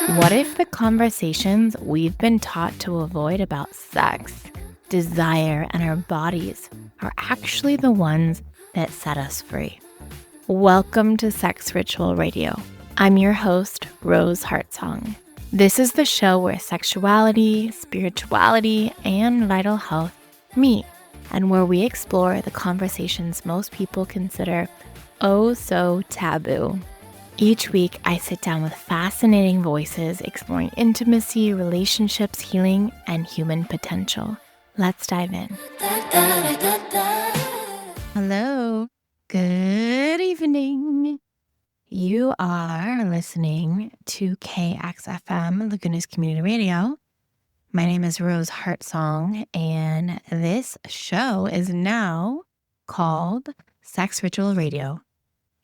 What if the conversations we've been taught to avoid about sex, desire, and our bodies are actually the ones that set us free? Welcome to Sex Ritual Radio. I'm your host, Rose Heartsong. This is the show where sexuality, spirituality, and vital health meet, and where we explore the conversations most people consider oh so taboo. Each week, I sit down with fascinating voices exploring intimacy, relationships, healing, and human potential. Let's dive in. Hello. Good evening. You are listening to KXFM, Laguna's Community Radio. My name is Rose Heartsong, and this show is now called Sex Ritual Radio.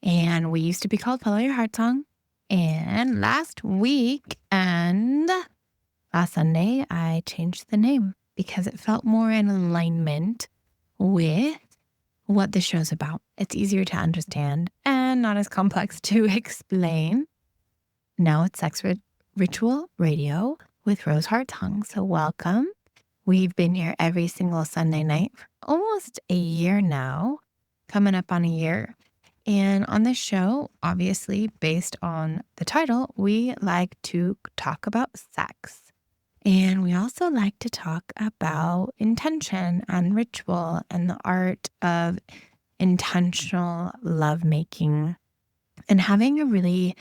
And we used to be called Follow Your Heartsong. And last Sunday, I changed the name because it felt more in alignment with what the show's about. It's easier to understand and not as complex to explain. Now it's Sex Ritual Radio with Rose Heartsong. So welcome. We've been here every single Sunday night for almost a year now, coming up on a year. And on this show, obviously, based on the title, we like to talk about sex. And we also like to talk about intention and ritual and the art of intentional lovemaking and having a really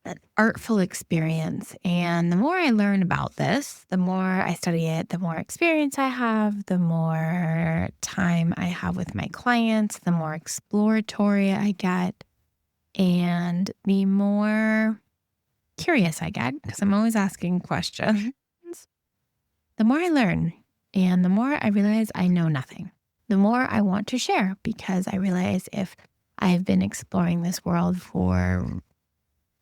an artful experience. And the more I learn about this, the more I study it, the more experience I have, the more time I have with my clients, the more exploratory I get, and the more curious I get, because I'm always asking questions. The more I learn and the more I realize I know nothing, the more I want to share, because I realize if I've been exploring this world for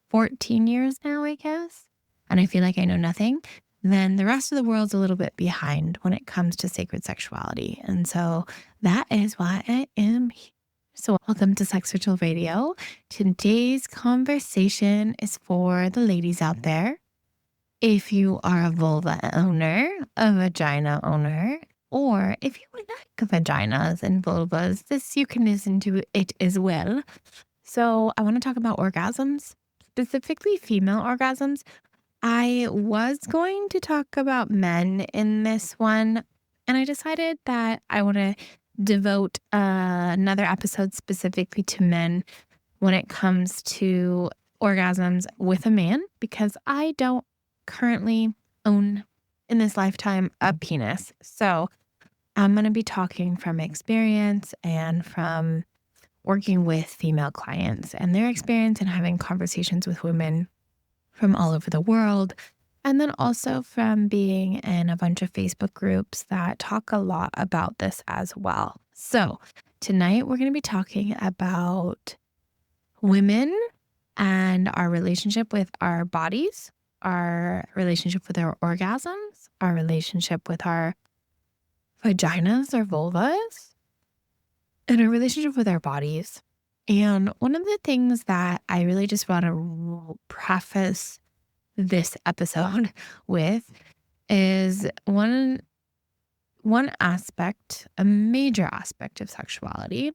14 years now, I guess, and I feel like I know nothing, then the rest of the world's a little bit behind when it comes to sacred sexuality. And so that is why I am here. So welcome to Sex Ritual Radio. Today's conversation is for the ladies out there. If you are a vulva owner, a vagina owner, or if you like vaginas and vulvas, you can listen to it as well. So I want to talk about orgasms. Specifically female orgasms. I was going to talk about men in this one, and I decided that I want to devote another episode specifically to men when it comes to orgasms with a man, because I don't currently own in this lifetime a penis. So I'm going to be talking from experience and from working with female clients and their experience and having conversations with women from all over the world. And then also from being in a bunch of Facebook groups that talk a lot about this as well. So tonight we're going to be talking about women and our relationship with our bodies, our relationship with our orgasms, our relationship with our vaginas or vulvas, and our relationship with our bodies. And one of the things that I really just want to preface this episode with is one aspect, a major aspect of sexuality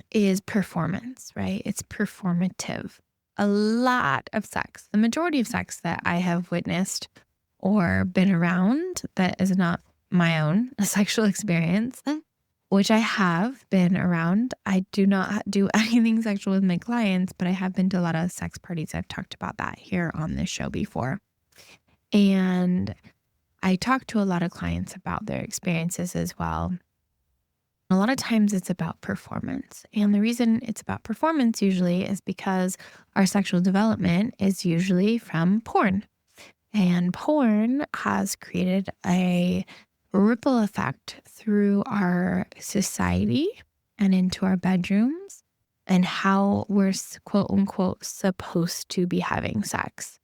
is performance, right? It's performative. A lot of sex, the majority of sex that I have witnessed or been around that is not my own sexual experience, which I have been around. I do not do anything sexual with my clients, but I have been to a lot of sex parties. I've talked about that here on this show before. And I talk to a lot of clients about their experiences as well. A lot of times it's about performance. And the reason it's about performance usually is because our sexual development is usually from porn. And porn has created a ripple effect through our society and into our bedrooms and how we're quote unquote supposed to be having sex.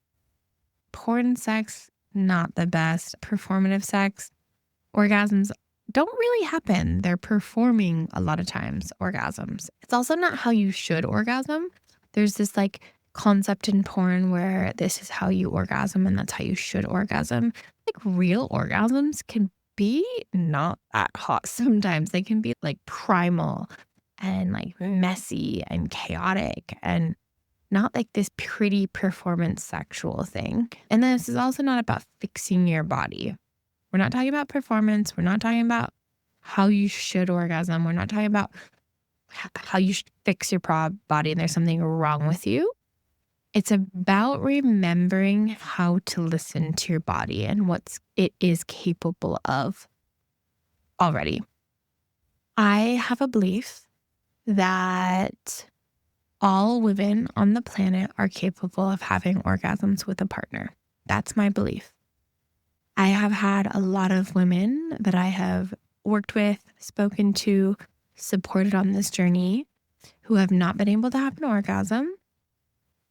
Porn sex, not the best. Performative sex, orgasms don't really happen. They're performing a lot of times orgasms. It's also not how you should orgasm. There's this like concept in porn where this is how you orgasm and that's how you should orgasm. Like real orgasms can be not that hot sometimes. They can be like primal and like messy and chaotic and not like this pretty performance sexual thing. And this is also not about fixing your body. We're not talking about performance. We're not talking about how you should orgasm. We're not talking about how you should fix your body and there's something wrong with you. It's about remembering how to listen to your body and what it is capable of already. I have a belief that all women on the planet are capable of having orgasms with a partner. That's my belief. I have had a lot of women that I have worked with, spoken to, supported on this journey who have not been able to have an orgasm.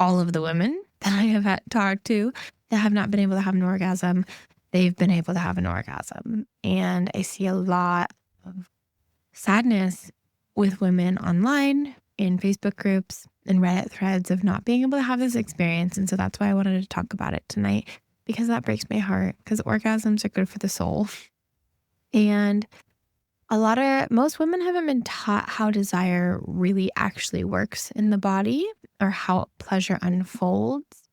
All of the women that I have talked to that have not been able to have an orgasm, they've been able to have an orgasm. And I see a lot of sadness with women online, in Facebook groups and Reddit threads of not being able to have this experience. And so that's why I wanted to talk about it tonight, because that breaks my heart, because orgasms are good for the soul. And most women haven't been taught how desire really actually works in the body, or how pleasure unfolds,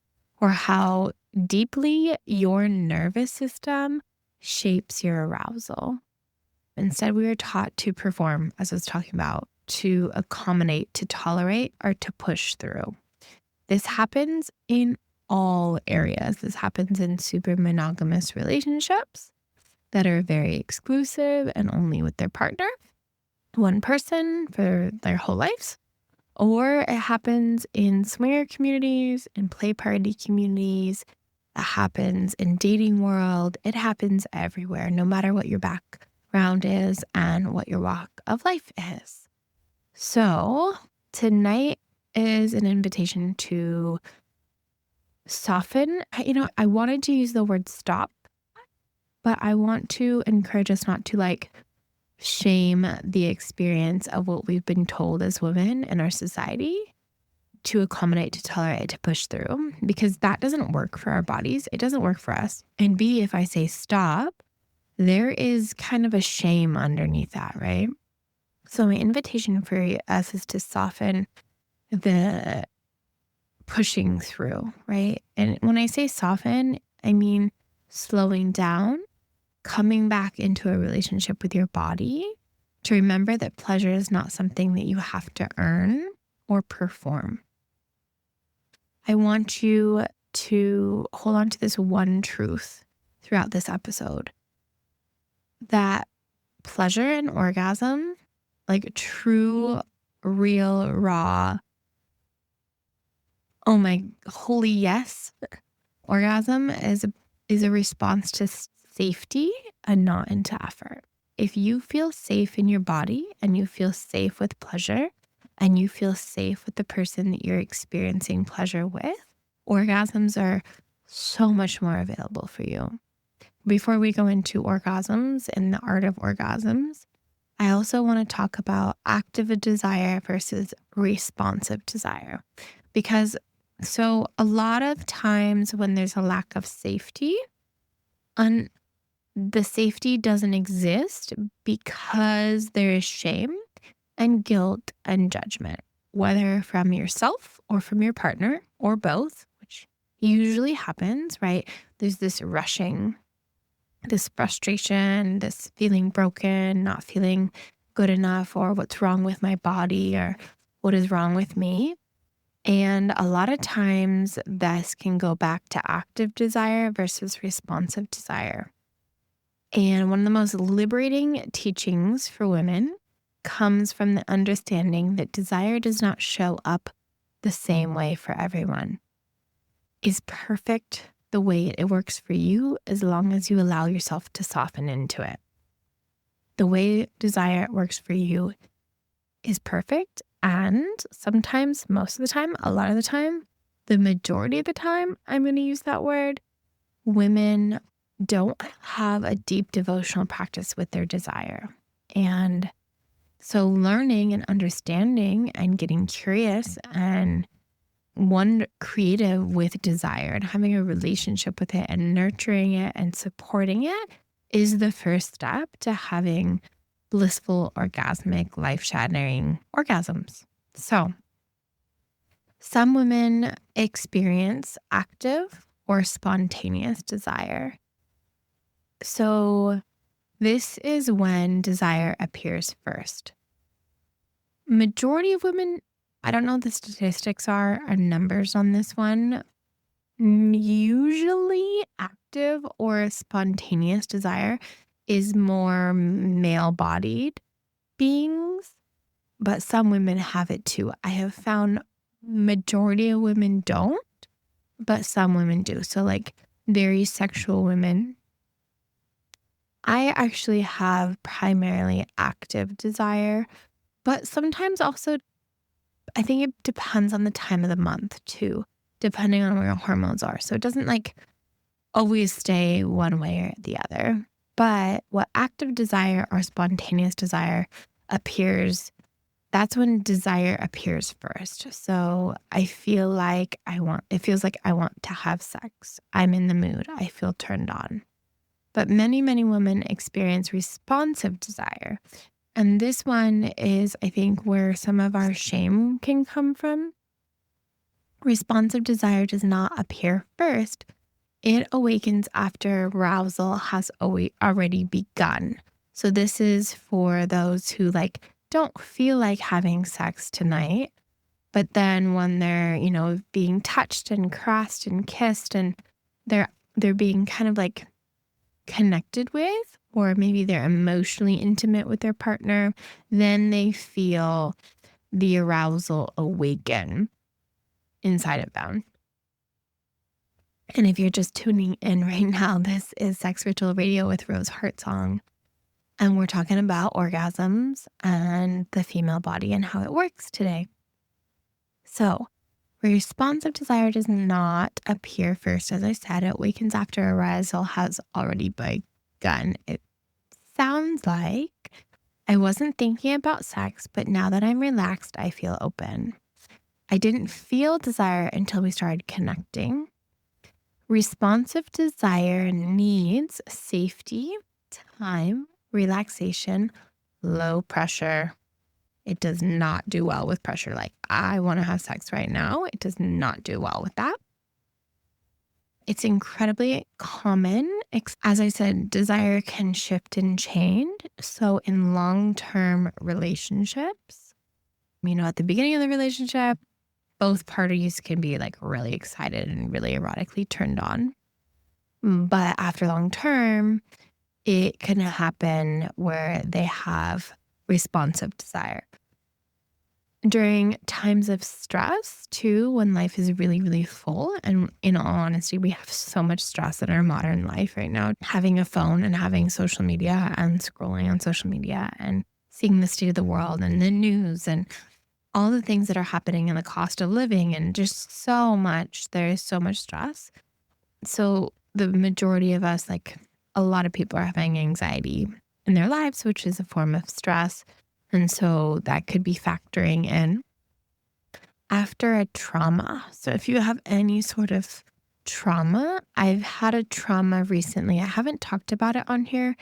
or how deeply your nervous system shapes your arousal. Instead, we were taught to perform, as I was talking about, to accommodate, to tolerate, or to push through. This happens in all areas. This happens in super monogamous relationships that are very exclusive and only with their partner, one person for their whole lives. Or it happens in swinger communities, in play party communities. It happens in dating world. It happens everywhere, no matter what your background is and what your walk of life is. So tonight is an invitation to soften. I wanted to use the word stop, but I want to encourage us not to like shame the experience of what we've been told as women in our society, to accommodate, to tolerate, to push through, because that doesn't work for our bodies. It doesn't work for us. And B, if I say stop, there is kind of a shame underneath that, right? So my invitation for us is to soften the pushing through, right? And when I say soften, I mean slowing down, coming back into a relationship with your body, to remember that pleasure is not something that you have to earn or perform. I want you to hold on to this one truth throughout this episode, that pleasure and orgasm, like true, real, raw, oh my holy yes, orgasm is a response to safety and not into effort. If you feel safe in your body and you feel safe with pleasure and you feel safe with the person that you're experiencing pleasure with, orgasms are so much more available for you. Before we go into orgasms and the art of orgasms, I also want to talk about active desire versus responsive desire. Because so a lot of times when there's a lack of safety, the safety doesn't exist because there is shame and guilt and judgment, whether from yourself or from your partner or both, which usually happens, right? There's this rushing, this frustration, this feeling broken, not feeling good enough, or what's wrong with my body, or what is wrong with me. And a lot of times this can go back to active desire versus responsive desire. And one of the most liberating teachings for women comes from the understanding that desire does not show up the same way for everyone. It's perfect the way it works for you, as long as you allow yourself to soften into it. The way desire works for you is perfect. And sometimes, most of the time, a lot of the time, the majority of the time, I'm going to use that word, women don't have a deep devotional practice with their desire. And so learning and understanding and getting curious and one creative with desire and having a relationship with it and nurturing it and supporting it is the first step to having blissful, orgasmic, life-shattering orgasms. So some women experience active or spontaneous desire. So this is when desire appears first. Majority of women, I don't know what the statistics are numbers on this one. Usually active or spontaneous desire is more male-bodied beings, but some women have it too. I have found majority of women don't, but some women do. So like very sexual women. I actually have primarily active desire, but sometimes also I think it depends on the time of the month too, depending on where your hormones are. So it doesn't like always stay one way or the other. But what active desire or spontaneous desire appears, that's when desire appears first. So I feel like it feels like I want to have sex. I'm in the mood. I feel turned on. But many, many women experience responsive desire. And this one is, I think, where some of our shame can come from. Responsive desire does not appear first. It awakens after arousal has already begun. So this is for those who like don't feel like having sex tonight, but then when they're, being touched and caressed and kissed and they're being kind of like connected with, or maybe they're emotionally intimate with their partner, then they feel the arousal awaken inside of them. And if you're just tuning in right now, this is Sex Ritual Radio with Rose Heartsong. And we're talking about orgasms and the female body and how it works today. So, responsive desire does not appear first. As I said, it awakens after arousal has already begun. It sounds like I wasn't thinking about sex, but now that I'm relaxed, I feel open. I didn't feel desire until we started connecting. Responsive desire needs safety, time, relaxation, low pressure. It does not do well with pressure. Like, I want to have sex right now. It does not do well with that. It's incredibly common. As I said, desire can shift and change. So in long-term relationships, at the beginning of the relationship, both parties can be like really excited and really erotically turned on. But after long term, it can happen where they have responsive desire. During times of stress too, when life is really, really full, and in all honesty, we have so much stress in our modern life right now, having a phone and having social media and scrolling on social media and seeing the state of the world and the news and all the things that are happening and the cost of living and just so much, there is so much stress. So the majority of us, like a lot of people are having anxiety in their lives, which is a form of stress. And so that could be factoring in after a trauma. So if you have any sort of trauma, I've had a trauma recently. I haven't talked about it on here.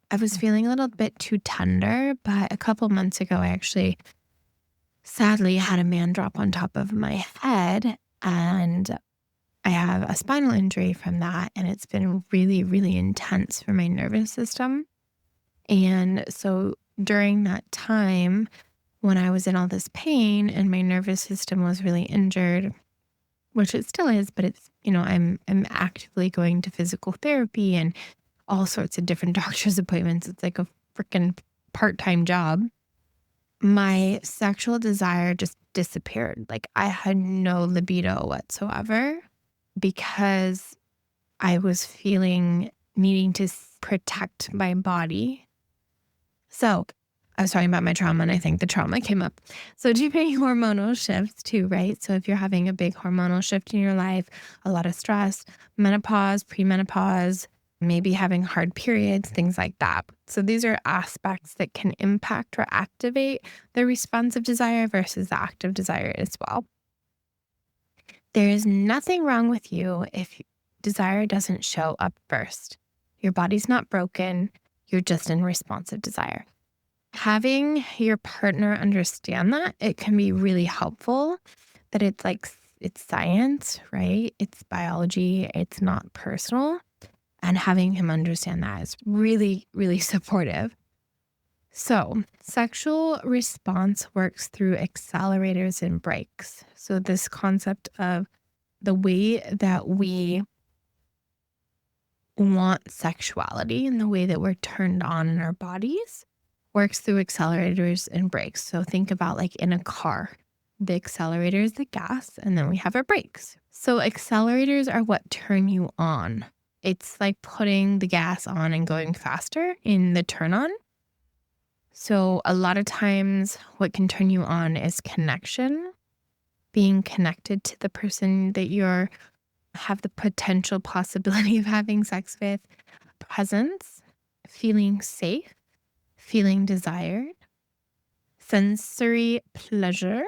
I was feeling a little bit too tender, but a couple months ago, I actually sadly had a man drop on top of my head, and I have a spinal injury from that. And it's been really, really intense for my nervous system. And so during that time, when I was in all this pain and my nervous system was really injured, which it still is, but it's, I'm actively going to physical therapy and all sorts of different doctor's appointments. It's like a freaking part-time job. My sexual desire just disappeared. Like I had no libido whatsoever because I was feeling needing to protect my body. So I was talking about my trauma, and I think the trauma came up. So during hormonal shifts too, right? So if you're having a big hormonal shift in your life, a lot of stress, menopause, premenopause, maybe having hard periods, things like that. So these are aspects that can impact or activate the responsive desire versus the active desire as well. There is nothing wrong with you if desire doesn't show up first. Your body's not broken. You're just in responsive desire. Having your partner understand that, it can be really helpful, that it's science, right? It's biology. It's not personal. And having him understand that is really, really supportive. So, sexual response works through accelerators and brakes. So, this concept of the way that we want sexuality and the way that we're turned on in our bodies works through accelerators and brakes. So, think about like in a car, the accelerator is the gas, and then we have our brakes. So, accelerators are what turn you on. It's like putting the gas on and going faster in the turn on. So a lot of times what can turn you on is connection, being connected to the person that you're have the potential possibility of having sex with, presence, feeling safe, feeling desired, sensory pleasure,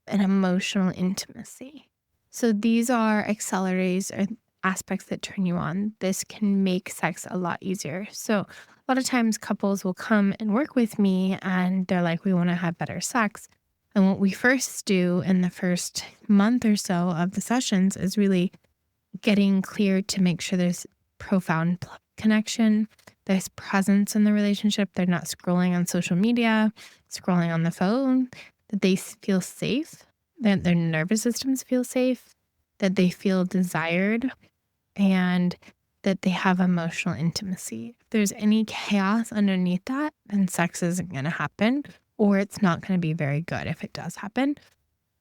and emotional intimacy. So these are accelerators or aspects that turn you on. This can make sex a lot easier. So a lot of times couples will come and work with me and they're like, we want to have better sex. And what we first do in the first month or so of the sessions is really getting clear to make sure there's profound connection, there's presence in the relationship. They're not scrolling on social media, scrolling on the phone, that they feel safe, that their nervous systems feel safe, that they feel desired, and that they have emotional intimacy. If there's any chaos underneath that, then sex isn't going to happen, or it's not going to be very good if it does happen.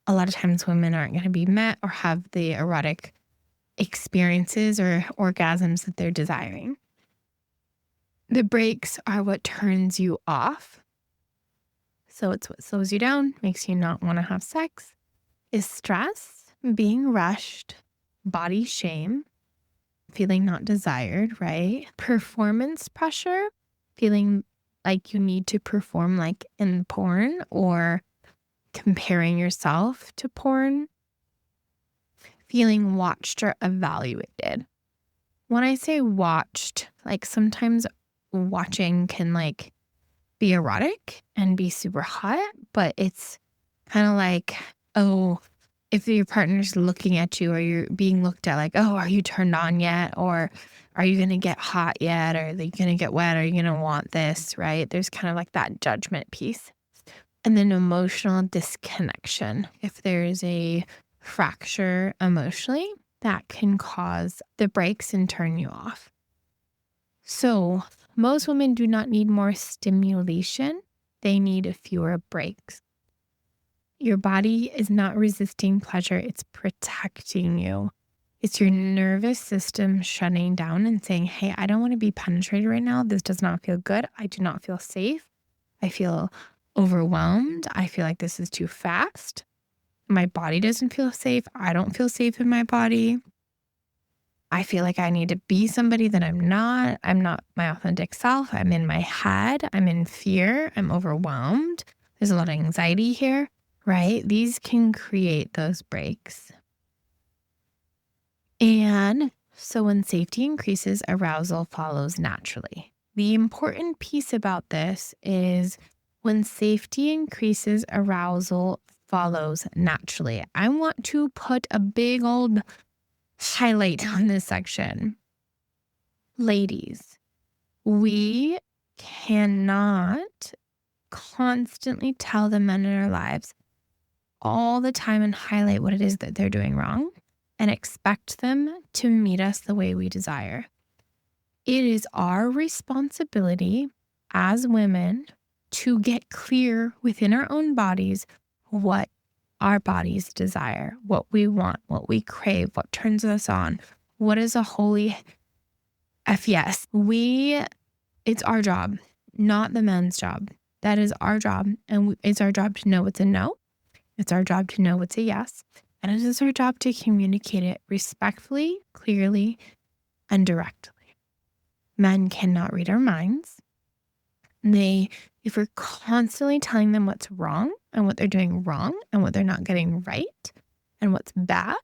A lot of times women aren't going to be met or have the erotic experiences or orgasms that they're desiring. The brakes are what turns you off. So it's what slows you down, makes you not want to have sex, is stress, being rushed, body shame, feeling not desired, right? Performance pressure, feeling like you need to perform like in porn or comparing yourself to porn, feeling watched or evaluated. When I say watched, like sometimes watching can like be erotic and be super hot, but it's kind of like, oh, if your partner's looking at you or you're being looked at like, oh, are you turned on yet? Or are you going to get hot yet? Or are they going to get wet? Are you going to want this, right? There's kind of like that judgment piece. And then emotional disconnection. If there's a fracture emotionally, that can cause the brakes and turn you off. So most women do not need more stimulation. They need fewer brakes. Your body is not resisting pleasure. It's protecting you. It's your nervous system shutting down and saying, hey, I don't want to be penetrated right now. This does not feel good. I do not feel safe. I feel overwhelmed. I feel like this is too fast. My body doesn't feel safe. I don't feel safe in my body. I feel like I need to be somebody that I'm not. I'm not my authentic self. I'm in my head. I'm in fear. I'm overwhelmed. There's a lot of anxiety here. Right? These can create those breaks. And so when safety increases, arousal follows naturally. The important piece about this is when safety increases, arousal follows naturally. I want to put a big old highlight on this section. Ladies, we cannot constantly tell the men in our lives all the time and highlight what it is that they're doing wrong and expect them to meet us the way we desire. It is our responsibility as women to get clear within our own bodies what our bodies desire, what we want, what we crave, what turns us on, what is a holy F yes. It's our job, not the men's job. That is our job. And it's our job to know what's a no. It's our job to know what's a yes. And it is our job to communicate it respectfully, clearly, and directly. Men cannot read our minds. If we're constantly telling them what's wrong and what they're doing wrong and what they're not getting right and what's bad,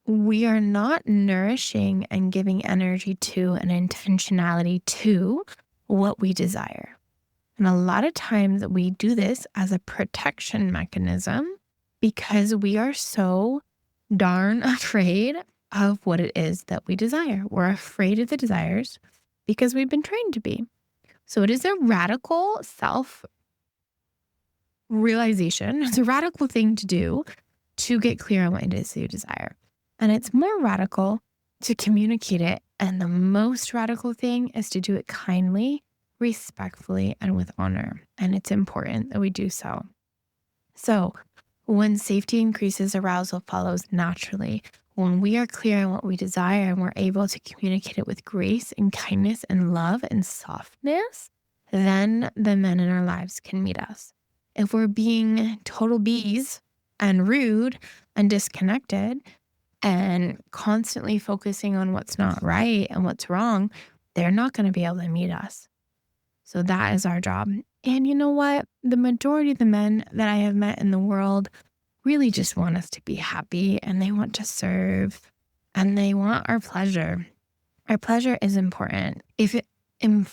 we are not nourishing and giving energy to and intentionality to what we desire. And a lot of times we do this as a protection mechanism because we are so darn afraid of what it is that we desire. We're afraid of the desires because we've been trained to be. So it is a radical self-realization. It's a radical thing to do to get clear on what it is that you desire. And it's more radical to communicate it. And the most radical thing is to do it kindly, respectfully, and with honor. And it's important that we do so. So when safety increases, arousal follows naturally. When we are clear on what we desire and we're able to communicate it with grace and kindness and love and softness, then the men in our lives can meet us. If we're being total bees and rude and disconnected and constantly focusing on what's not right and what's wrong, they're not going to be able to meet us. So that is our job. And you know what? The majority of the men that I have met in the world really just want us to be happy, and they want to serve, and they want our pleasure. Our pleasure is important. And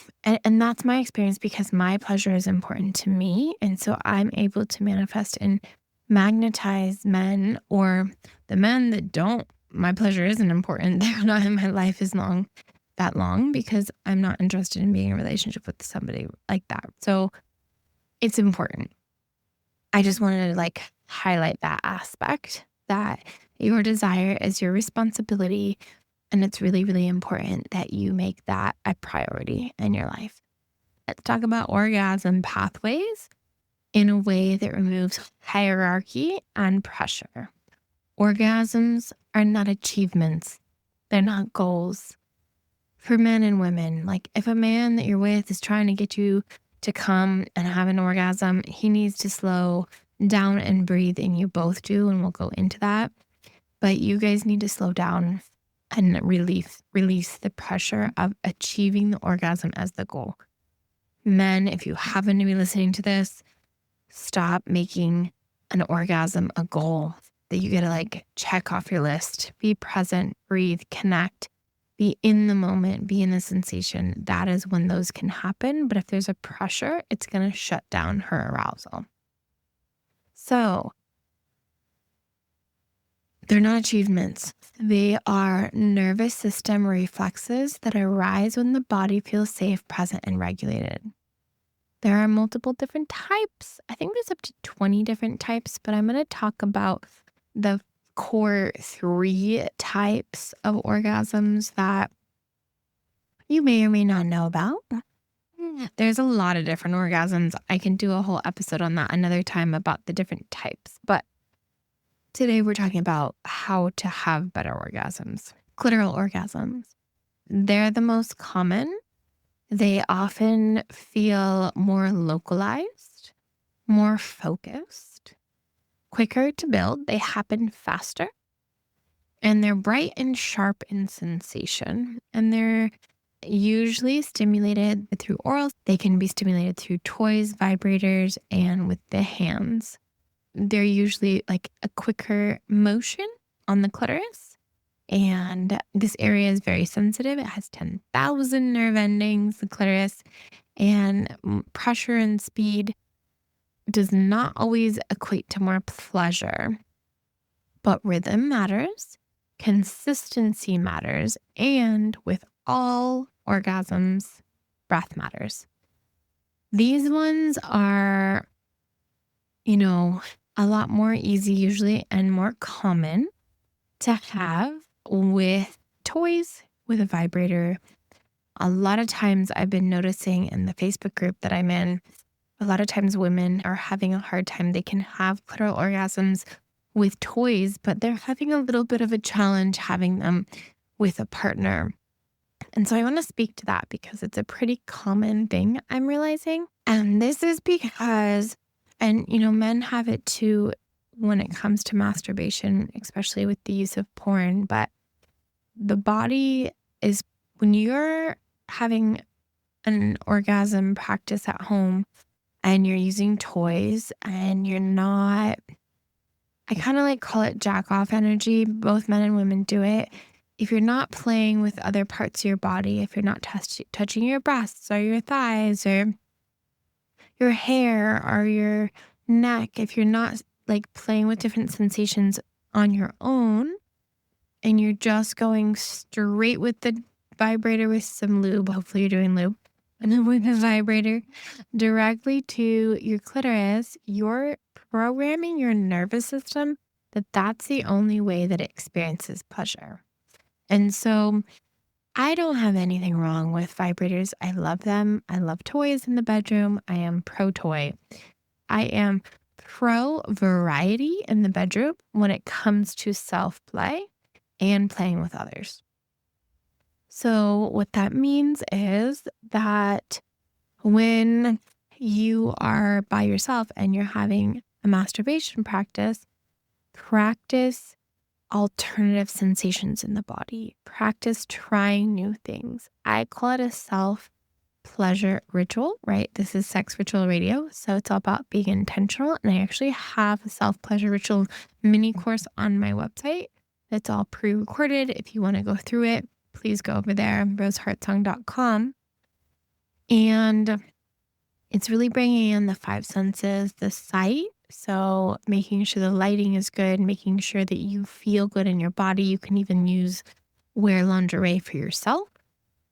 that's my experience because my pleasure is important to me. And so I'm able to manifest and magnetize men, or the men that don't. My pleasure isn't important. They're not in my life that long because I'm not interested in being in a relationship with somebody like that. So it's important. I just wanted to highlight that aspect, that your desire is your responsibility. And it's really, really important that you make that a priority in your life. Let's talk about orgasm pathways in a way that removes hierarchy and pressure. Orgasms are not achievements. They're not goals. For men and women, if a man that you're with is trying to get you to come and have an orgasm, he needs to slow down and breathe, and you both do, and we'll go into that. But you guys need to slow down and release the pressure of achieving the orgasm as the goal. Men, if you happen to be listening to this, stop making an orgasm a goal that you get to check off your list. Be present, breathe, connect, be in the moment, be in the sensation. That is when those can happen. But if there's a pressure, it's going to shut down her arousal. So they're not achievements. They are nervous system reflexes that arise when the body feels safe, present, and regulated. There are multiple different types. I think there's up to 20 different types, but I'm going to talk about the core 3 types of orgasms that you may or may not know about. There's a lot of different orgasms. I can do a whole episode on that another time about the different types, but today we're talking about how to have better orgasms. Clitoral orgasms. They're the most common. They often feel more localized, more focused, quicker to build. They happen faster. And they're bright and sharp in sensation. And they're usually stimulated through oral. They can be stimulated through toys, vibrators, and with the hands. They're usually a quicker motion on the clitoris. And this area is very sensitive. It has 10,000 nerve endings, the clitoris, and pressure and speed does not always equate to more pleasure. But rhythm matters, consistency matters, and with all orgasms, breath matters. These ones are, a lot more easy usually and more common to have with toys, with a vibrator. A lot of times I've been noticing in the Facebook group that I'm in, a lot of times women are having a hard time. They can have clitoral orgasms with toys, but they're having a little bit of a challenge having them with a partner. And so I want to speak to that because it's a pretty common thing I'm realizing. And this is because, men have it too when it comes to masturbation, especially with the use of porn. But the body is, when you're having an orgasm practice at home and you're using toys and you're not I kind of like call it jack off energy. Both men and women do it. If you're not playing with other parts of your body, if you're not touching your breasts or your thighs or your hair or your neck, if you're not like playing with different sensations on your own and you're just going straight with the vibrator with some lube, hopefully you're doing lube, and then with the vibrator directly to your clitoris, you're programming your nervous system that that's the only way that it experiences pleasure. And so I don't have anything wrong with vibrators. I love them. I love toys in the bedroom. I am pro toy. I am pro variety in the bedroom when it comes to self play and playing with others. So, what that means is that when you are by yourself and you're having a masturbation practice, practice alternative sensations in the body. Practice trying new things. I call it a self pleasure ritual, right? This is Sex Ritual Radio. So it's all about being intentional. And I actually have a self pleasure ritual mini course on my website. It's all pre recorded. If you want to go through it, please go over there, roseheartsong.com. And it's really bringing in the five senses, the sight. So making sure the lighting is good, making sure that you feel good in your body. You can even wear lingerie for yourself.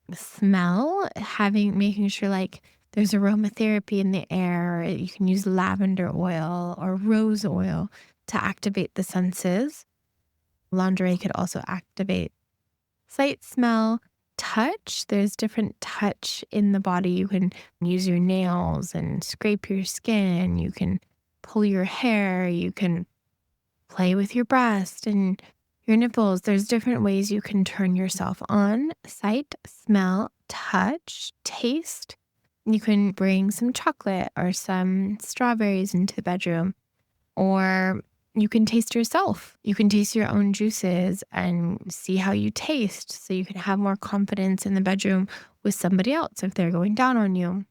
The smell, making sure like there's aromatherapy in the air. You can use lavender oil or rose oil to activate the senses. Lingerie could also activate sight, smell, touch. There's different touch in the body. You can use your nails and scrape your skin. You can pull your hair. You can play with your breast and your nipples. There's different ways you can turn yourself on. Sight, smell, touch, taste. You can bring some chocolate or some strawberries into the bedroom, or you can taste yourself. You can taste your own juices and see how you taste so you can have more confidence in the bedroom with somebody else if they're going down on you.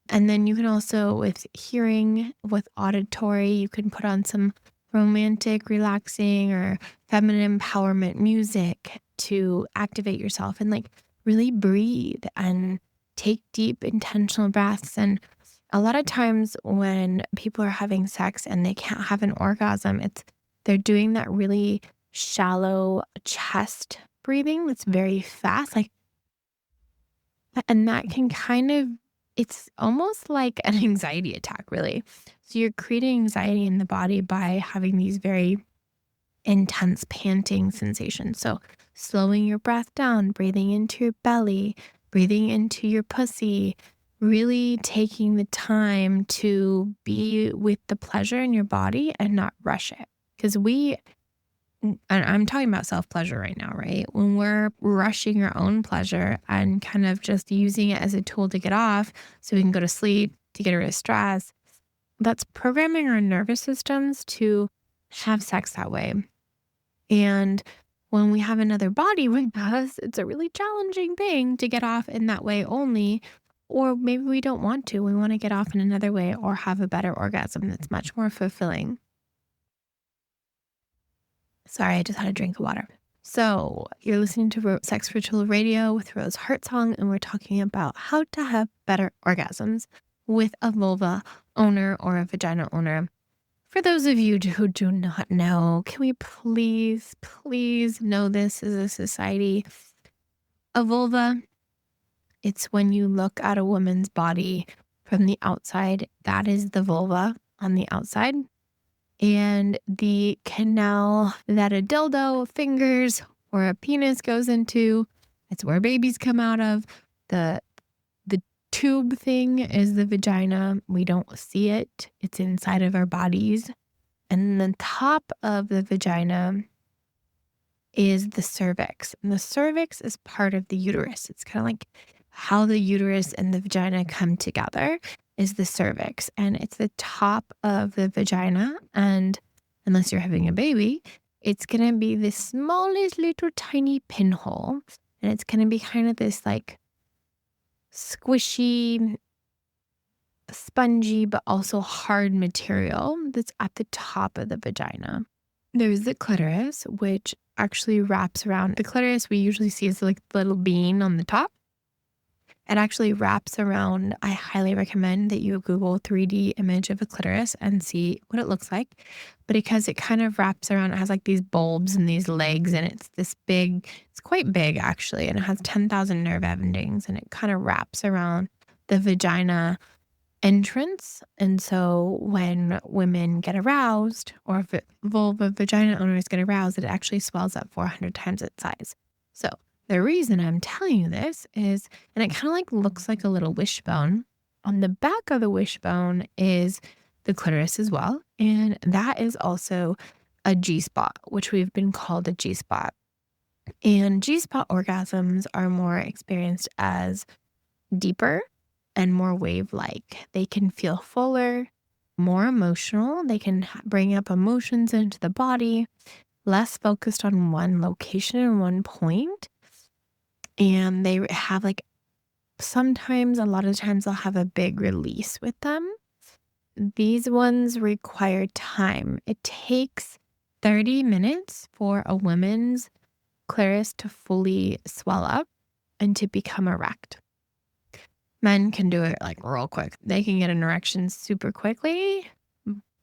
And then you can also, with hearing, with auditory, you can put on some romantic, relaxing, or feminine empowerment music to activate yourself and like really breathe and take deep, intentional breaths. And a lot of times when people are having sex and they can't have an orgasm, they're doing that really shallow chest breathing that's very fast, and that can it's almost like an anxiety attack, really. So you're creating anxiety in the body by having these very intense panting sensations. So slowing your breath down, breathing into your belly, breathing into your pussy, really taking the time to be with the pleasure in your body and not rush it. Because and I'm talking about self-pleasure right now, right? When we're rushing our own pleasure and kind of just using it as a tool to get off so we can go to sleep, to get rid of stress, that's programming our nervous systems to have sex that way. And when we have another body with us, it's a really challenging thing to get off in that way only. Or maybe we don't want to. We want to get off in another way or have a better orgasm that's much more fulfilling. Sorry, I just had a drink of water. So you're listening to Sex Ritual Radio with Rose Heartsong, and we're talking about how to have better orgasms with a vulva owner or a vagina owner. For those of you who do not know, can we please know this as a society? A vulva, it's when you look at a woman's body from the outside. That is the vulva on the outside. And the canal that a dildo, fingers, or a penis goes into, it's where babies come out of. The tube thing is the vagina. We don't see it. It's inside of our bodies. And the top of the vagina is the cervix. And the cervix is part of the uterus. It's kind of like how the uterus and the vagina come together is the cervix. And it's the top of the vagina. And unless you're having a baby, it's going to be the smallest little tiny pinhole. And it's going to be kind of this like squishy, spongy but also hard material that's at the top of the vagina. There's the clitoris, which actually wraps around. The clitoris we usually see as like the little bean on the top. It actually wraps around. I highly recommend that you Google 3D image of a clitoris and see what it looks like. But because it kind of wraps around, it has like these bulbs and these legs, and it's this big, it's quite big actually, and it has 10,000 nerve endings, and it kind of wraps around the vagina entrance. And so when women get aroused, or if vulva vagina owners get aroused, it actually swells up 400 times its size. So the reason I'm telling you this is, and it kind of like looks like a little wishbone. On the back of the wishbone is the clitoris as well. And that is also a G-spot, which we've been called a G-spot. And G-spot orgasms are more experienced as deeper and more wave-like. They can feel fuller, more emotional. They can bring up emotions into the body, less focused on one location and one point. And they have like, sometimes, a lot of times they'll have a big release with them. These ones require time. It takes 30 minutes for a woman's clitoris to fully swell up and to become erect. Men can do it like real quick. They can get an erection super quickly,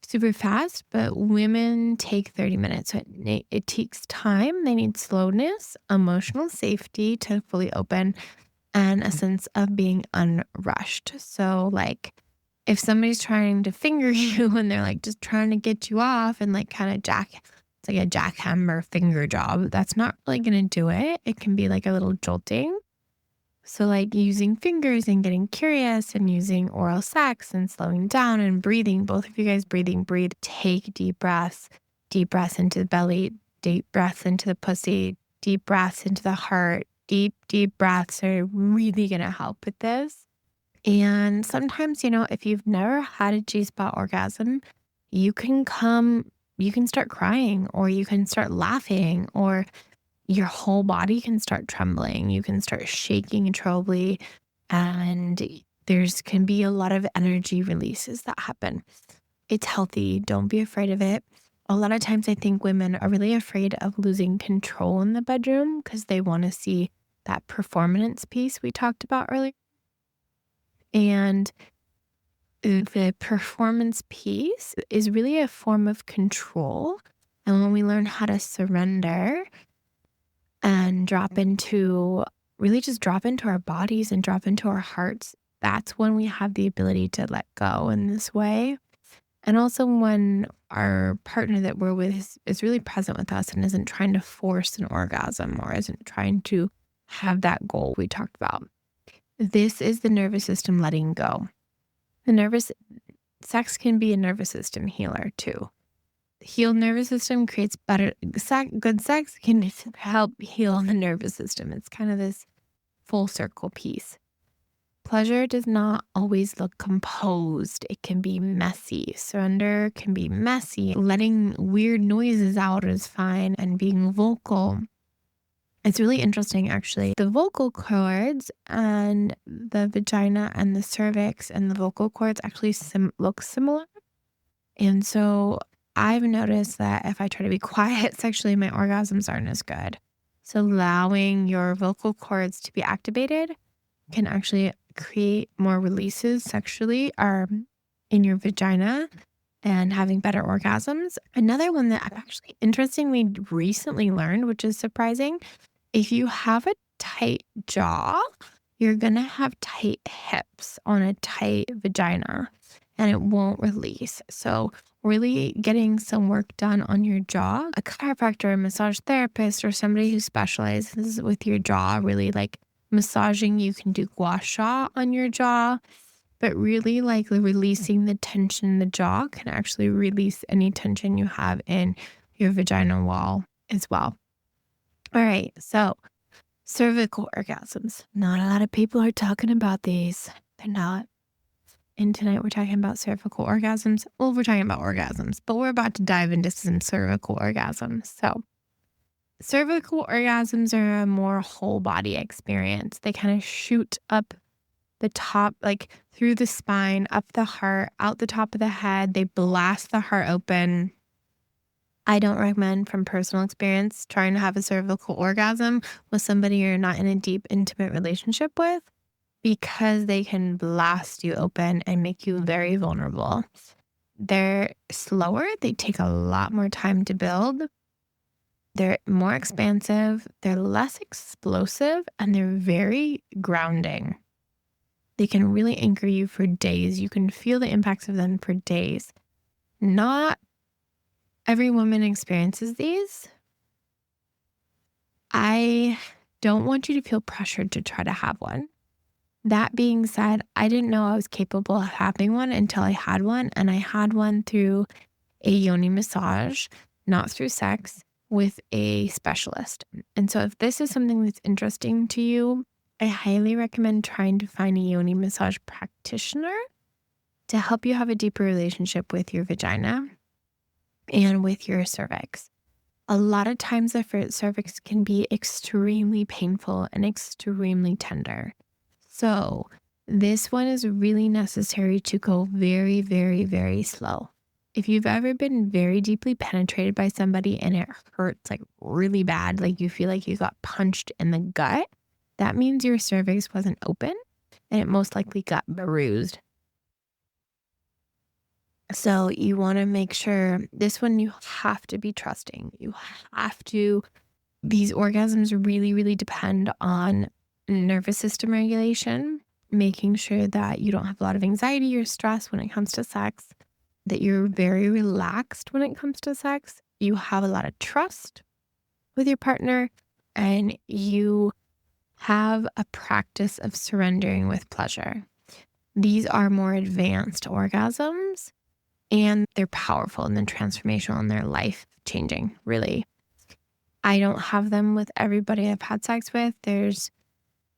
super fast, but women take 30 minutes. So it takes time. They need slowness, emotional safety to fully open, and a sense of being unrushed. So like if somebody's trying to finger you and they're like just trying to get you off and like kind of it's like a jackhammer finger job, that's not really going to do it. It can be like a little jolting. So like using fingers and getting curious and using oral sex and slowing down and breathing, both of you guys breathe, take deep breaths into the belly, deep breaths into the pussy, deep breaths into the heart, deep breaths are really going to help with this. And sometimes, if you've never had a G-spot orgasm, you can start crying, or you can start laughing, or your whole body can start trembling. You can start shaking incontrollably, and can be a lot of energy releases that happen. It's healthy. Don't be afraid of it. A lot of times I think women are really afraid of losing control in the bedroom because they want to see that performance piece we talked about earlier. And the performance piece is really a form of control. And when we learn how to surrender and drop into our bodies and drop into our hearts, that's when we have the ability to let go in this way. And also when our partner that we're with is really present with us and isn't trying to force an orgasm or isn't trying to have that goal we talked about. This is the nervous system letting go. Sex can be a nervous system healer too. The healed nervous system creates better good sex can help heal the nervous system. It's kind of this full circle piece. Pleasure does not always look composed. It can be messy. Surrender can be messy. Letting weird noises out is fine, and being vocal. It's really interesting, actually. The vocal cords and the vagina and the cervix and the vocal cords actually look similar. And so I've noticed that if I try to be quiet sexually, my orgasms aren't as good. So allowing your vocal cords to be activated can actually create more releases sexually in your vagina and having better orgasms. Another one that I've actually interestingly recently learned, which is surprising, if you have a tight jaw, you're going to have tight hips on a tight vagina and it won't release. So really getting some work done on your jaw, a chiropractor, a massage therapist, or somebody who specializes with your jaw, really like massaging. You can do gua sha on your jaw, but really like releasing the tension in the jaw can actually release any tension you have in your vaginal wall as well. All right, so cervical orgasms. Not a lot of people are talking about these. They're not. And tonight we're talking about cervical orgasms. Well, we're talking about orgasms, but we're about to dive into some cervical orgasms. So cervical orgasms are a more whole body experience. They kind of shoot up the top, like through the spine, up the heart, out the top of the head. They blast the heart open. I don't recommend, from personal experience, trying to have a cervical orgasm with somebody you're not in a deep, intimate relationship with, because they can blast you open and make you very vulnerable. They're slower. They take a lot more time to build. They're more expansive. They're less explosive, and they're very grounding. They can really anchor you for days. You can feel the impacts of them for days. Not every woman experiences these. I don't want you to feel pressured to try to have one. That being said, I didn't know I was capable of having one until I had one. And I had one through a yoni massage, not through sex, with a specialist. And so if this is something that's interesting to you, I highly recommend trying to find a yoni massage practitioner to help you have a deeper relationship with your vagina and with your cervix. A lot of times the cervix can be extremely painful and extremely tender. So this one is really necessary to go very, very, very slow. If you've ever been very deeply penetrated by somebody and it hurts like really bad, like you feel like you got punched in the gut, that means your cervix wasn't open and it most likely got bruised. So you want to make sure this one, you have to be trusting. These orgasms really, really depend on nervous system regulation, making sure that you don't have a lot of anxiety or stress when it comes to sex, that you're very relaxed when it comes to sex, you have a lot of trust with your partner, and you have a practice of surrendering with pleasure. These are more advanced orgasms, and they're powerful and then transformational, and they're life changing, really. I don't have them with everybody I've had sex with.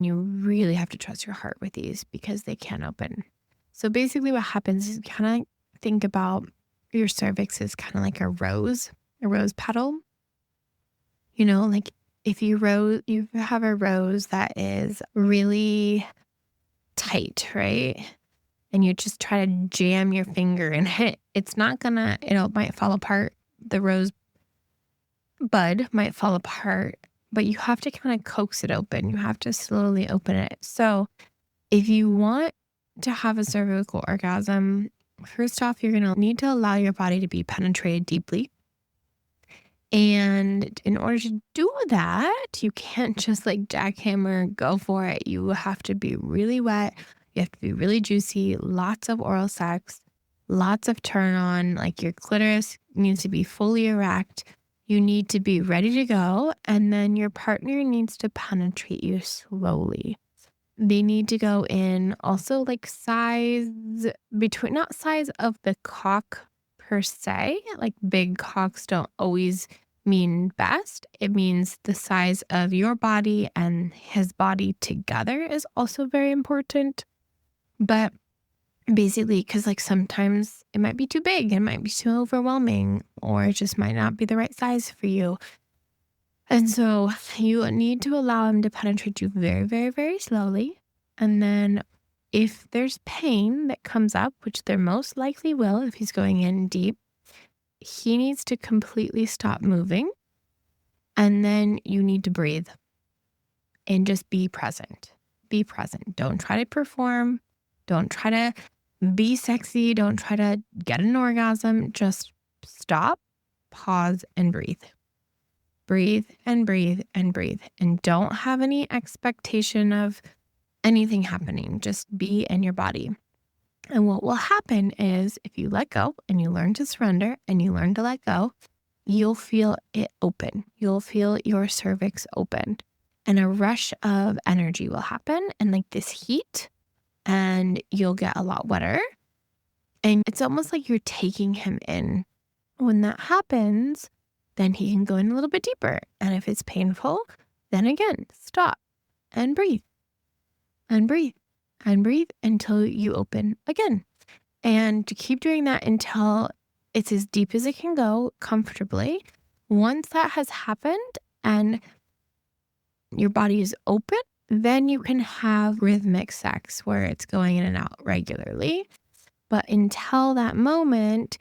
You really have to trust your heart with these because they can open. So basically what happens is, kind of think about your cervix as kind of like a rose petal. You know, like if you have a rose that is really tight, right? And you just try to jam your finger in it, it might fall apart. The rose bud might fall apart, but you have to kind of coax it open. You have to slowly open it. So if you want to have a cervical orgasm, first off, you're going to need to allow your body to be penetrated deeply. And in order to do that, you can't just like jackhammer, go for it. You have to be really wet. You have to be really juicy, lots of oral sex, lots of turn on, like your clitoris needs to be fully erect. You need to be ready to go. And then your partner needs to penetrate you slowly. They need to go in also like not size of the cock per se, like big cocks don't always mean best. It means the size of your body and his body together is also very important. But basically, because like sometimes it might be too big, it might be too overwhelming, or it just might not be the right size for you. And so you need to allow him to penetrate you very, very, very slowly. And then if there's pain that comes up, which there most likely will if he's going in deep, he needs to completely stop moving. And then you need to breathe and just be present. Be present. Don't try to perform. Don't try to be sexy. Don't try to get an orgasm. Just stop, pause, and breathe. Breathe and breathe and breathe. And don't have any expectation of anything happening. Just be in your body. And what will happen is if you let go and you learn to surrender and you learn to let go, you'll feel it open. You'll feel your cervix open. And a rush of energy will happen, and like this heat, and you'll get a lot wetter. And it's almost like you're taking him in. When that happens, then he can go in a little bit deeper. And if it's painful, then again, stop and breathe and breathe and breathe until you open again. And to keep doing that until it's as deep as it can go comfortably. Once that has happened and your body is open, Then you can have rhythmic sex where it's going in and out regularly. But until that moment,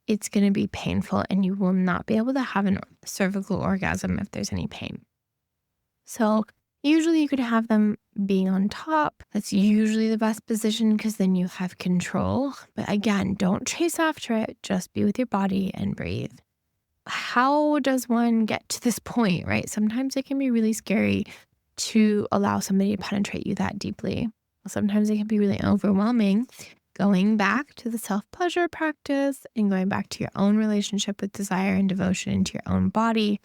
it's going to be painful and you will not be able to have a cervical orgasm if there's any pain. So usually you could have them being on top. That's usually the best position because then you have control. But again, don't chase after it. Just be with your body and breathe. How does one get to this point, right? Sometimes it can be really scary to allow somebody to penetrate you that deeply. Sometimes it can be really overwhelming. Going back to the self-pleasure practice and going back to your own relationship with desire and devotion into your own body,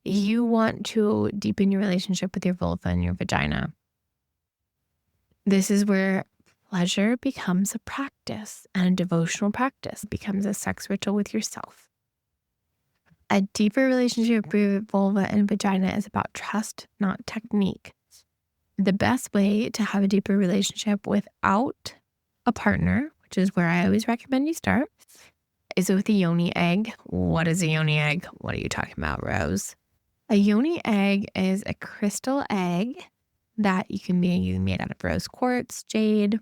you want to deepen your relationship with your vulva and your vagina. This is where pleasure becomes a practice and a devotional practice becomes a sex ritual with yourself. A deeper relationship with your vulva and vagina is about trust, not technique. The best way to have a deeper relationship without a partner, which is where I always recommend you start, is with a yoni egg. What is a yoni egg? What are you talking about, Rose? A yoni egg is a crystal egg that you can be made out of rose quartz, jade,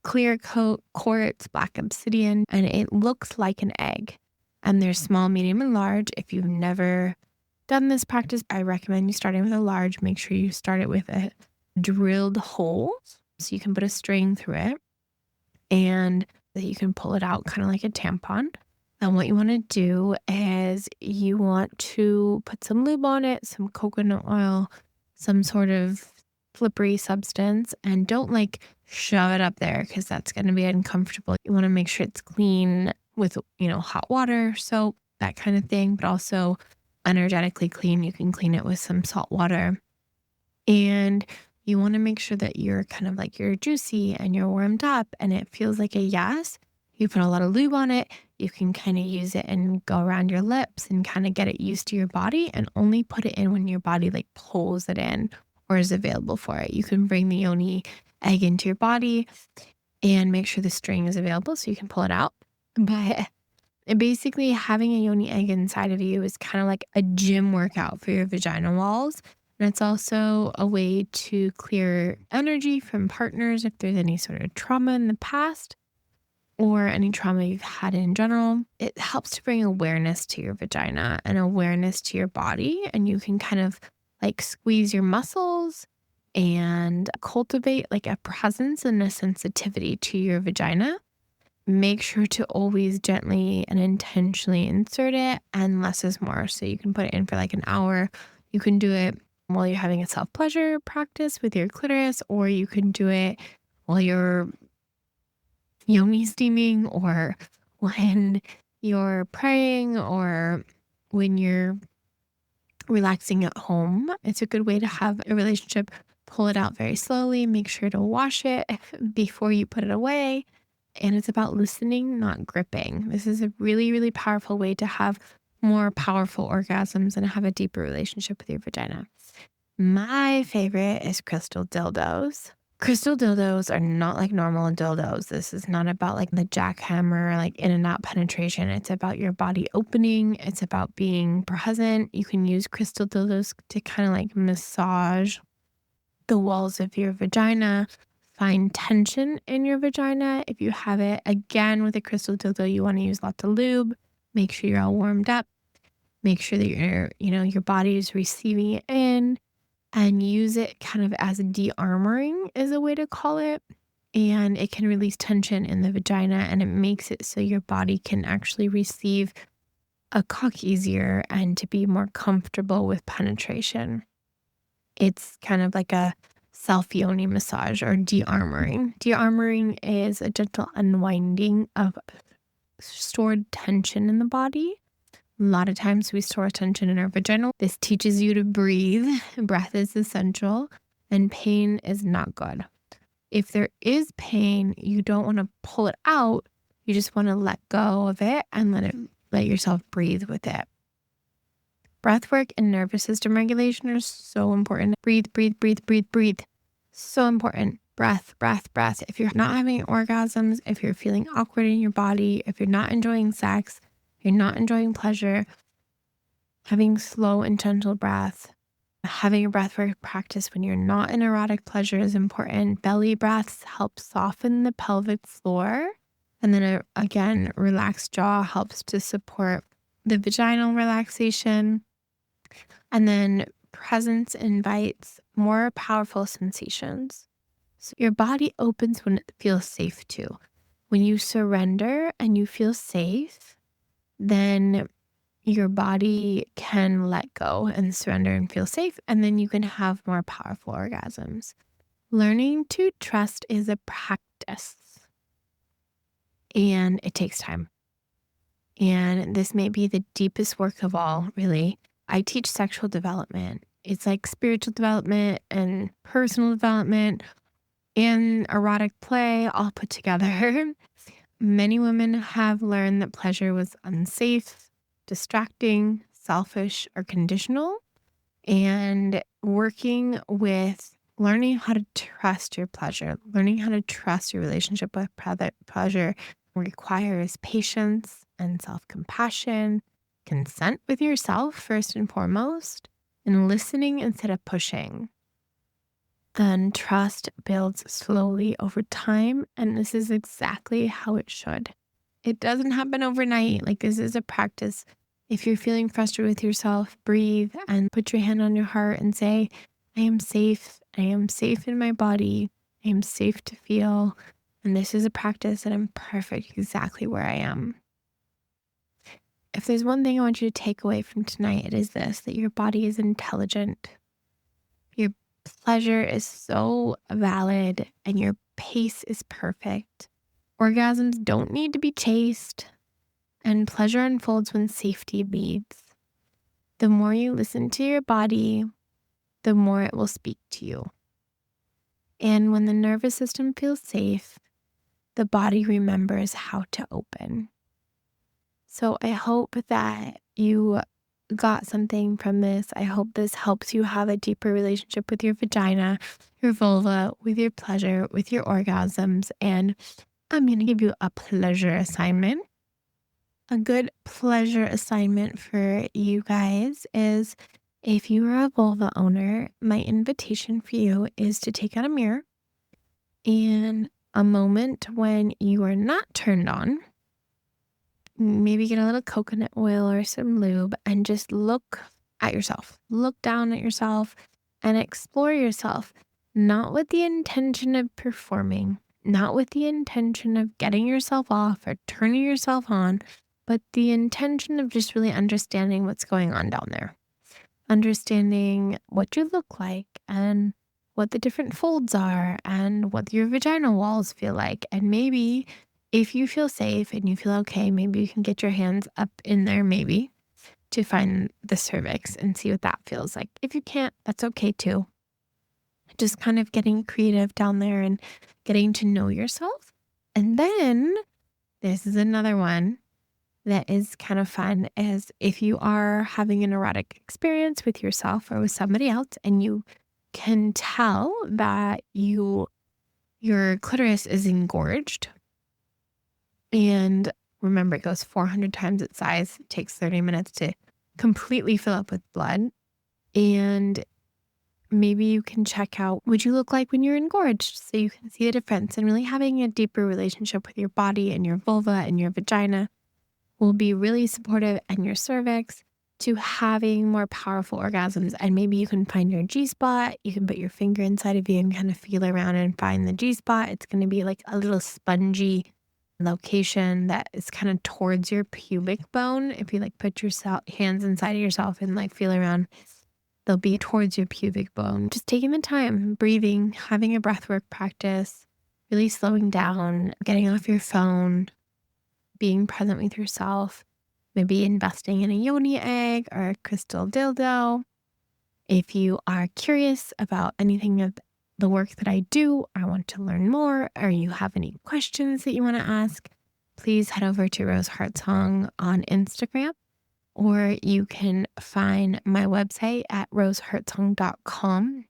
clear quartz, black obsidian, and it looks like an egg. And there's small, medium, and large. If you've never done this practice, I recommend you starting with a large. Make sure you start it with a drilled hole so you can put a string through it and that you can pull it out kind of like a tampon. And what you want to do is you want to put some lube on it, some coconut oil, some sort of slippery substance, and don't shove it up there because that's going to be uncomfortable. You want to make sure it's clean with, hot water, soap, that kind of thing, but also energetically clean. You can clean it with some salt water. And you want to make sure that you're kind of you're juicy and you're warmed up and it feels like a yes. You put a lot of lube on it. You can kind of use it and go around your lips and kind of get it used to your body and only put it in when your body pulls it in or is available for it. You can bring the yoni egg into your body and make sure the string is available so you can pull it out. But basically having a yoni egg inside of you is kind of like a gym workout for your vagina walls. And it's also a way to clear energy from partners if there's any sort of trauma in the past or any trauma you've had in general. It helps to bring awareness to your vagina and awareness to your body. And you can kind of squeeze your muscles and cultivate a presence and a sensitivity to your vagina. Make sure to always gently and intentionally insert it, and less is more. So you can put it in for an hour. You can do it while you're having a self-pleasure practice with your clitoris, or you can do it while you're yoni steaming, or when you're praying, or when you're relaxing at home. It's a good way to have a relationship. Pull it out very slowly. Make sure to wash it before you put it away. And it's about listening, not gripping. This is a really, really powerful way to have more powerful orgasms and have a deeper relationship with your vagina. My favorite is crystal dildos. Crystal dildos are not like normal dildos. This is not about the jackhammer, in and out penetration. It's about your body opening. It's about being present. You can use crystal dildos to kind of massage the walls of your vagina, find tension in your vagina. If you have it, again, with a crystal dildo, you want to use lots of lube. Make sure you're all warmed up. Make sure that your body is receiving it in. And use it kind of as a de-armoring is a way to call it. And it can release tension in the vagina and it makes it so your body can actually receive a cock easier and to be more comfortable with penetration. It's kind of like a self-yoni massage or de-armoring. De-armoring is a gentle unwinding of stored tension in the body. A lot of times we store tension in our vagina. This teaches you to breathe. Breath is essential and pain is not good. If there is pain, you don't want to pull it out. You just want to let go of it and let yourself breathe with it. Breathwork and nervous system regulation are so important. Breathe, breathe, breathe, breathe, breathe. So important. Breath, breath, breath. If you're not having orgasms, if you're feeling awkward in your body, if you're not enjoying sex, you're not enjoying pleasure, having slow and gentle breath Having a breathwork practice when you're not in erotic pleasure is important. Belly breaths help soften the pelvic floor. And then again, relaxed jaw helps to support the vaginal relaxation. And then presence invites more powerful sensations. So your body opens when it feels safe to. When you surrender and you feel safe, then your body can let go and surrender and feel safe, and then you can have more powerful orgasms. Learning to trust is a practice, and it takes time. And this may be the deepest work of all, really. I teach sexual development. It's like spiritual development and personal development and erotic play all put together. Many women have learned that pleasure was unsafe, distracting, selfish, or conditional. And working with learning how to trust your pleasure, learning how to trust your relationship with pleasure requires patience and self-compassion, consent with yourself first and foremost, and listening instead of pushing. Then trust builds slowly over time, and this is exactly how it should. It doesn't happen overnight. Like, this is a practice. If you're feeling frustrated with yourself, breathe and put your hand on your heart and say, I am safe. I am safe in my body. I am safe to feel. And this is a practice, and I'm perfect exactly where I am. If there's one thing I want you to take away from tonight, it is this, that your body is intelligent. Your pleasure is so valid, and your pace is perfect. Orgasms don't need to be chased, and pleasure unfolds when safety leads. The more you listen to your body, the more it will speak to you. And when the nervous system feels safe, the body remembers how to open. So I hope that you got something from this. I hope this helps you have a deeper relationship with your vagina, your vulva, with your pleasure, with your orgasms. And I'm going to give you a pleasure assignment. A good pleasure assignment for you guys is, if you are a vulva owner, my invitation for you is to take out a mirror and a moment when you are not turned on, maybe get a little coconut oil or some lube and just look at yourself. Look down at yourself and explore yourself, not with the intention of performing, not with the intention of getting yourself off or turning yourself on, but the intention of just really understanding what's going on down there. Understanding what you look like and what the different folds are and what your vaginal walls feel like. And maybe if you feel safe and you feel okay, maybe you can get your hands up in there, maybe, to find the cervix and see what that feels like. If you can't, that's okay too. Just kind of getting creative down there and getting to know yourself. And then this is another one that is kind of fun, is if you are having an erotic experience with yourself or with somebody else and you can tell that your clitoris is engorged, and remember, it goes 400 times its size. It takes 30 minutes to completely fill up with blood. And maybe you can check out what you look like when you're engorged so you can see the difference. And really having a deeper relationship with your body and your vulva and your vagina will be really supportive, and your cervix, to having more powerful orgasms. And maybe you can find your G-spot. You can put your finger inside of you and kind of feel around and find the G-spot. It's going to be like a little spongy location that is kind of towards your pubic bone. If you like put your hands inside of yourself and like feel around, they'll be towards your pubic bone. Just taking the time, breathing, having a breathwork practice, really slowing down, getting off your phone, being present with yourself, maybe investing in a Yoni egg or a crystal dildo. If you are curious about anything of the work that I do, or want to learn more, or you have any questions that you want to ask, please head over to Rose Heartsong on Instagram, or you can find my website at roseheartsong.com,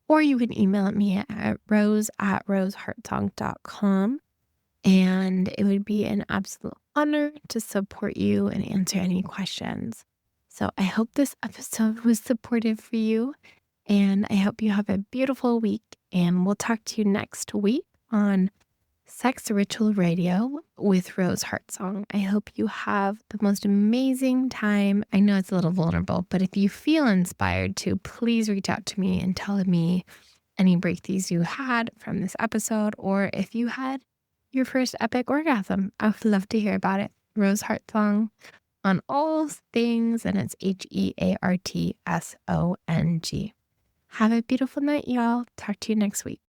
or you can email me at rose@roseheartsong.com. And it would be an absolute honor to support you and answer any questions. So I hope this episode was supportive for you, and I hope you have a beautiful week. And we'll talk to you next week on Sex Ritual Radio with Rose Heartsong. I hope you have the most amazing time. I know it's a little vulnerable, but if you feel inspired to, please reach out to me and tell me any breakthroughs you had from this episode, or if you had your first epic orgasm. I would love to hear about it. Rose Heartsong on all things, and it's HEARTSONG. Have a beautiful night, y'all. Talk to you next week.